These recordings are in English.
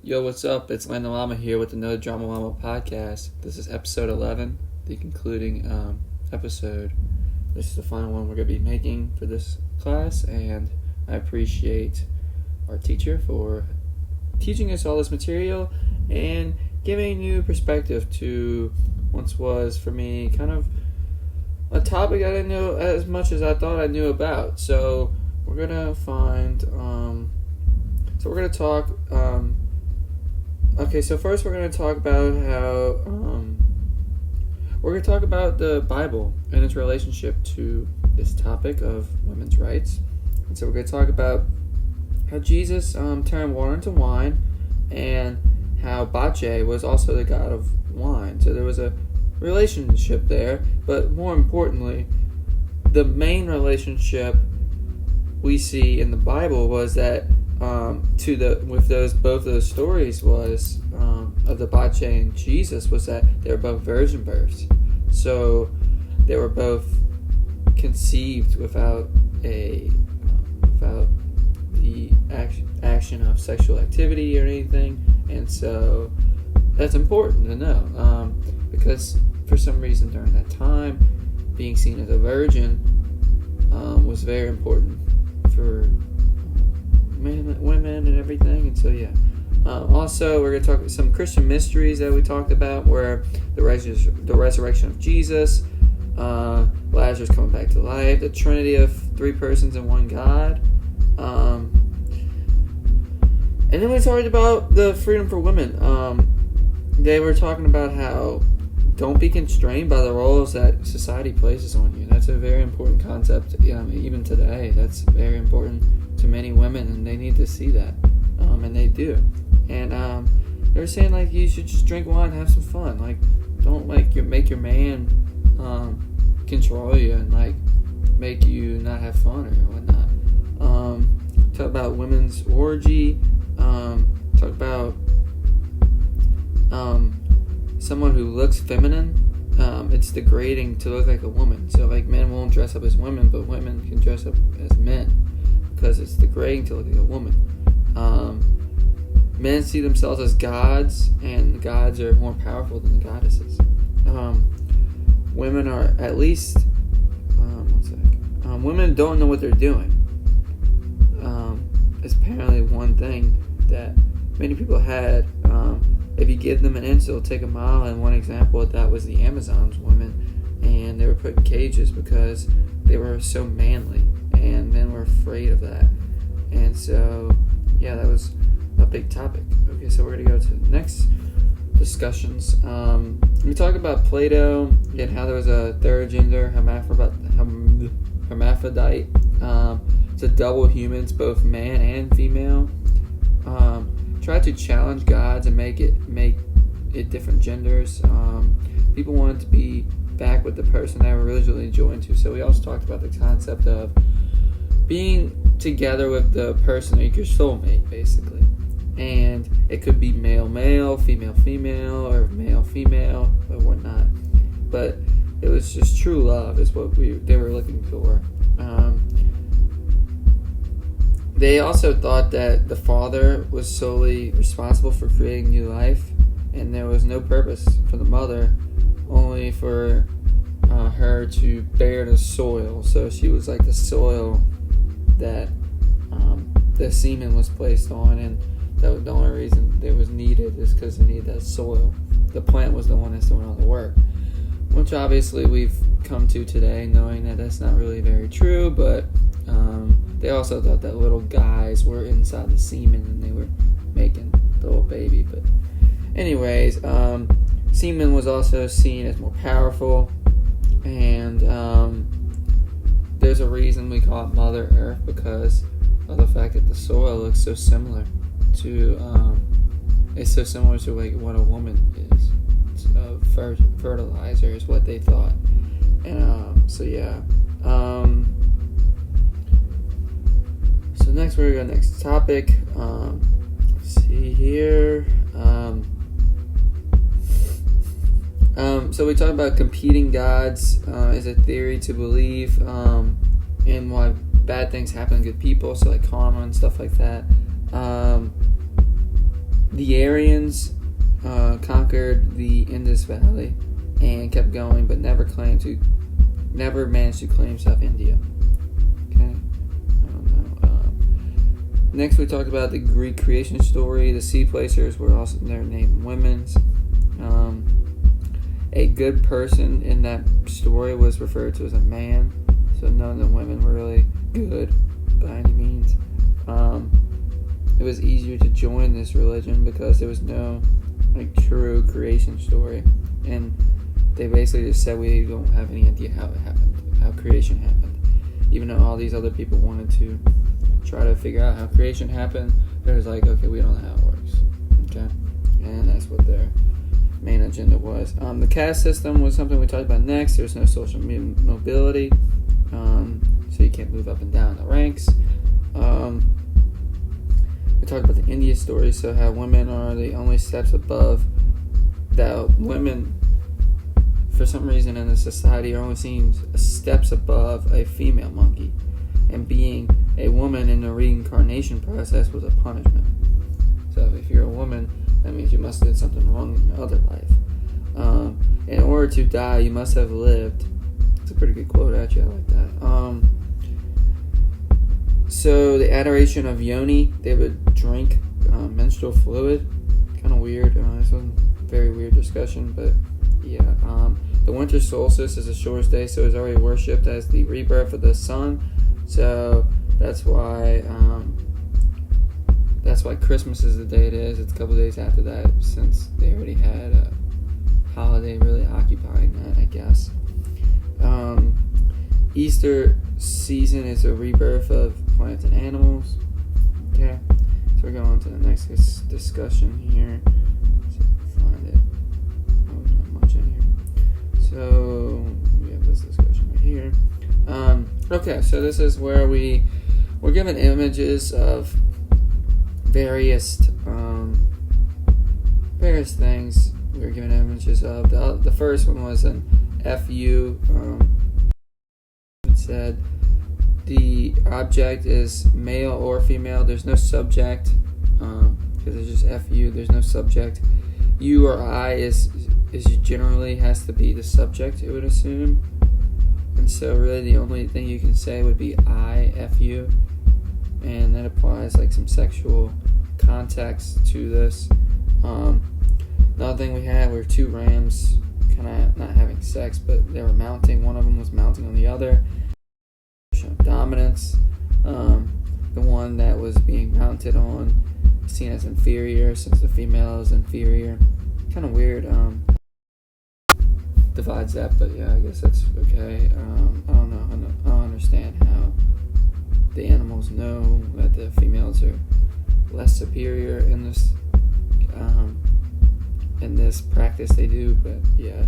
Yo, what's up? It's Llama here with another Llama podcast. This is episode 11, the concluding episode. This is the final one we're going to be making for this class, and I appreciate our teacher for teaching us all this material and giving new perspective to once was, for me, kind of a topic I didn't know as much as I thought I knew about. So we're going to talk... Okay, so first we're going to talk about how, we're going to talk about the Bible and its relationship to this topic of women's rights. And so we're going to talk about how Jesus turned water into wine, and how Bache was also the god of wine. So there was a relationship there, but more importantly, the main relationship we see in the Bible was that both those stories was of the Bache and Jesus was that they were both virgin births, so they were both conceived without the action of sexual activity or anything, and so that's important to know because for some reason during that time, being seen as a virgin was very important for women and everything, and so yeah. Also, we're going to talk about some Christian mysteries that we talked about, where the resurrection of Jesus, Lazarus coming back to life, the Trinity of three persons and one God, and then we talked about the freedom for women. They were talking about how don't be constrained by the roles that society places on you. That's a very important concept, even today. That's very important to many women, and they need to see that, and they do. And they were saying like you should just drink wine and have some fun. Like, don't make your man control you and like make you not have fun or whatnot. Talk about women's orgy. Talk about someone who looks feminine. It's degrading to look like a woman. So like men won't dress up as women, but women can dress up as men because it's degrading to look like a woman. Men see themselves as gods, and the gods are more powerful than the goddesses. Women are at least women don't know what they're doing. It's apparently one thing that many people had. If you give them an inch, it'll take a mile. And one example of that was the Amazons women, and they were put in cages because they were so manly, and men were afraid of that. And so, yeah, that was a big topic. Okay, so we're going to go to the next discussions. We talk about Plato and how there was a third gender, hermaphrodite. So double humans, both man and female. Tried to challenge gods and make it different genders. People wanted to be back with the person they were originally joined to. So we also talked about the concept of being together with the person, like your soulmate, basically. And it could be male-male, female-female, or male-female, or whatnot. But it was just true love is what they were looking for. They also thought that the father was solely responsible for creating new life, and there was no purpose for the mother, only for her to bear the soil. So she was like the soil that the semen was placed on, and that was the only reason it was needed is because they needed that soil. The plant was the one that's doing all the work, which obviously we've come to today, knowing that that's not really very true, but they also thought that little guys were inside the semen and they were making the little baby. But anyways, semen was also seen as more powerful, and there's a reason we call it Mother Earth, because of the fact that the soil looks so similar to it's so similar to like what a woman is. So fertilizer is what they thought. And so yeah. So next we're going to go next topic. Let's see here. So we talked about competing gods as a theory to believe in why bad things happen to good people, so like karma and stuff like that. The Aryans conquered the Indus Valley and kept going, but never managed to claim South India. Okay, I don't know. Next, we talked about the Greek creation story. The sea placers were also their named women's. A good person in that story was referred to as a man, so none of the women were really good by any means. It was easier to join this religion because there was no true creation story, and they basically just said we don't have any idea how it happened, how creation happened. Even though all these other people wanted to try to figure out how creation happened, they was like, okay, we don't know how it works. Okay, and that's what their main agenda was. The caste system was something we talked about next. There was no social mobility, so you can't move up and down the ranks. We talked about the India story, so how women are the only steps above. That women, for some reason in the society, are only seen steps above a female monkey, and being a woman in the reincarnation process was a punishment. So if you're a woman, that means you must have did something wrong in your other life. In order to die, you must have lived. It's a pretty good quote, actually. I like that. So the adoration of yoni, they would drink menstrual fluid. Kind of weird. This was a very weird discussion, but yeah. The winter solstice is the shortest day, so it's already worshipped as the rebirth of the sun. So that's why Christmas is the day it is. It's a couple days after that, since they already had a holiday really occupying that, I guess. Easter season is a rebirth of plants and animals. Okay, so we're going on to the next discussion here. Let's see if I can find it. Oh, not much in here. So we have this discussion right here. Okay, so this is where we're given images of various things. We were given images of. The first one was an FU. It said the object is male or female. There's no subject because it's just FU. There's no subject. You or I is generally has to be the subject, it would assume. And so really the only thing you can say would be I, FU. And that applies like some sexual context to this. The other thing we had were two rams kind of not having sex, but they were mounting. One of them was mounting on the other. Dominance. The one that was being mounted on seen as inferior, since the female is inferior. Kind of weird. Divides that, but yeah, I guess that's okay. I don't know. I don't understand how the animals know that the females are less superior in this practice they do, but yeah.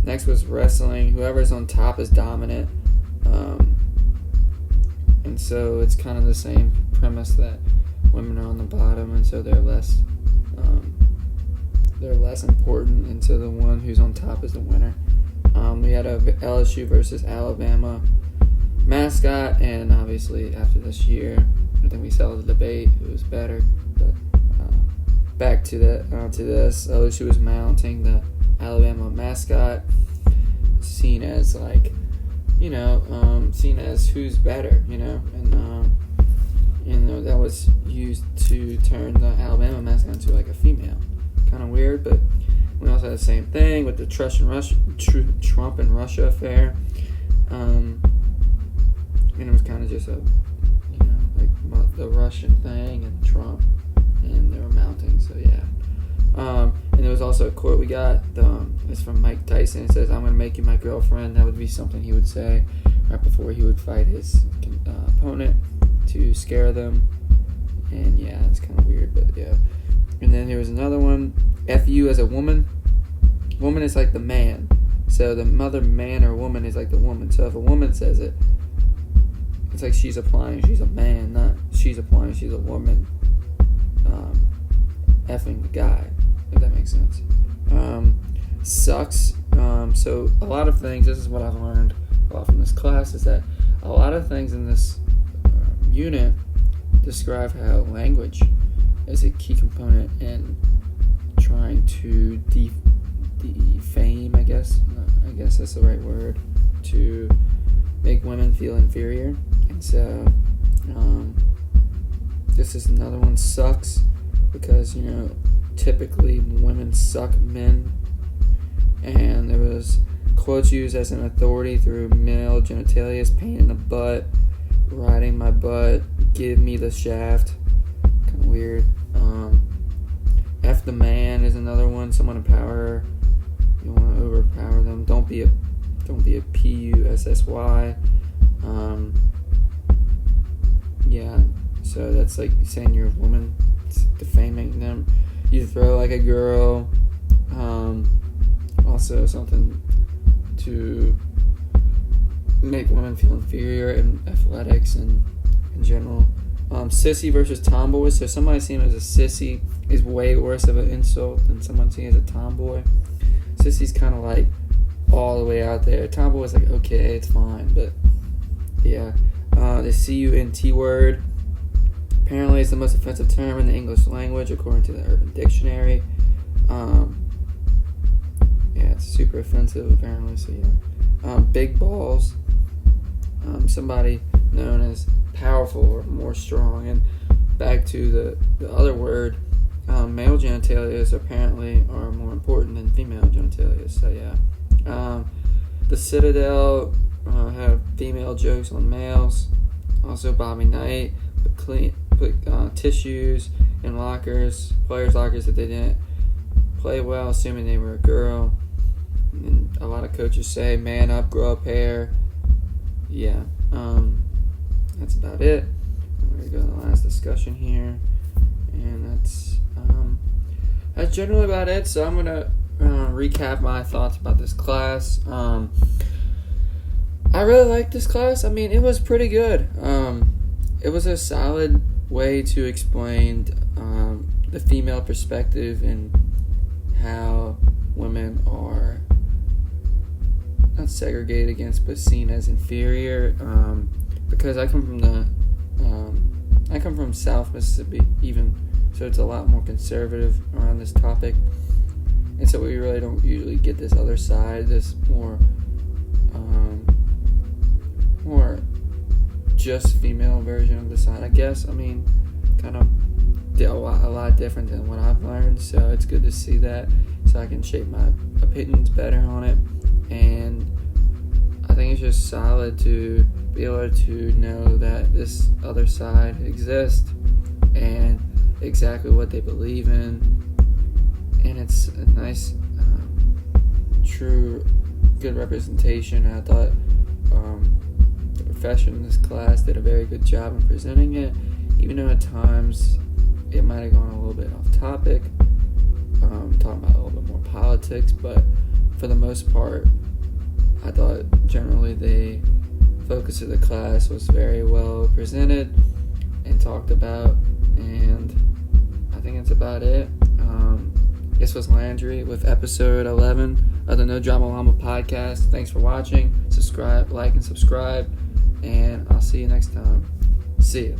Next was wrestling. Whoever's on top is dominant. And so it's kind of the same premise that women are on the bottom, and so they're less important, and so the one who's on top is the winner. We had a LSU versus Alabama mascot, and obviously after this year, I think we settled the debate who was better. But back to this, LSU was mounting the Alabama mascot, seen as like, seen as who's better, and that was used to turn the Alabama mascot into like a female. Kind of weird, but we also had the same thing with the Trump and Russia affair, and it was kind of just like the Russian thing and Trump, and they were mounting. So yeah, and there was also a quote we got. It's from Mike Tyson. It says, "I'm going to make you my girlfriend." That would be something he would say right before he would fight his opponent to scare them. And yeah, it's kind of weird, but yeah. And then there was another one, FU as a woman. Woman is like the man. So the mother man or woman is like the woman. So if a woman says it, it's like she's applying she's a man, not she's applying she's a woman. Effing the guy, if that makes sense. Sucks. So a lot of things, this is what I've learned a lot from this class, is that a lot of things in this unit describe how language is a key component in trying to defame, I guess that's the right word, to make women feel inferior. And so this is another one. Sucks because, typically women suck men, and there was quotes used as an authority through male genitalia: pain in the butt, riding my butt, give me the shaft. Kind of weird. F the man is another one. Someone empower her. You want to overpower them. Don't be a pussy. Yeah. So that's like saying you're a woman. It's defaming them. You throw like a girl. Also something to make women feel inferior in athletics and in general. Sissy versus tomboy. So somebody seeing as a sissy is way worse of an insult than someone seen as a tomboy. Sissy's kind of like all the way out there. Tomboy's like, okay, it's fine, but yeah. The CUNT word apparently is the most offensive term in the English language according to the Urban Dictionary. Yeah, it's super offensive apparently. So yeah. Big balls. Somebody known as powerful or more strong. And back to the other word, male genitalia apparently are more important than female genitalia. So yeah. The Citadel have female jokes on males. Also Bobby Knight put tissues in players' lockers that they didn't play well, assuming they were a girl. And a lot of coaches say, man up, grow up hair. Yeah. That's about it. I'm going to go to the last discussion here. And that's generally about it. So I'm going to recap my thoughts about this class. I really liked this class. I mean, it was pretty good. It was a solid way to explain the female perspective and how women are not segregated against, but seen as inferior. Because I come from South Mississippi, even, so it's a lot more conservative around this topic, and so we really don't usually get this other side, this more just female version of the side, I guess. I mean, kind of a lot different than what I've learned, so it's good to see that, so I can shape my opinions better on it. And I think it's just solid to be able to know that this other side exists and exactly what they believe in, and it's a nice, true, good representation. I thought the profession in this class did a very good job in presenting it, even though at times it might have gone a little bit off topic, talking about a little bit more politics, but for the most part, I thought generally the focus of the class was very well presented and talked about, and I think that's about it. This was Landry with episode 11 of the No Drama Llama podcast. Thanks for watching. Subscribe, like, and subscribe, and I'll see you next time. See ya.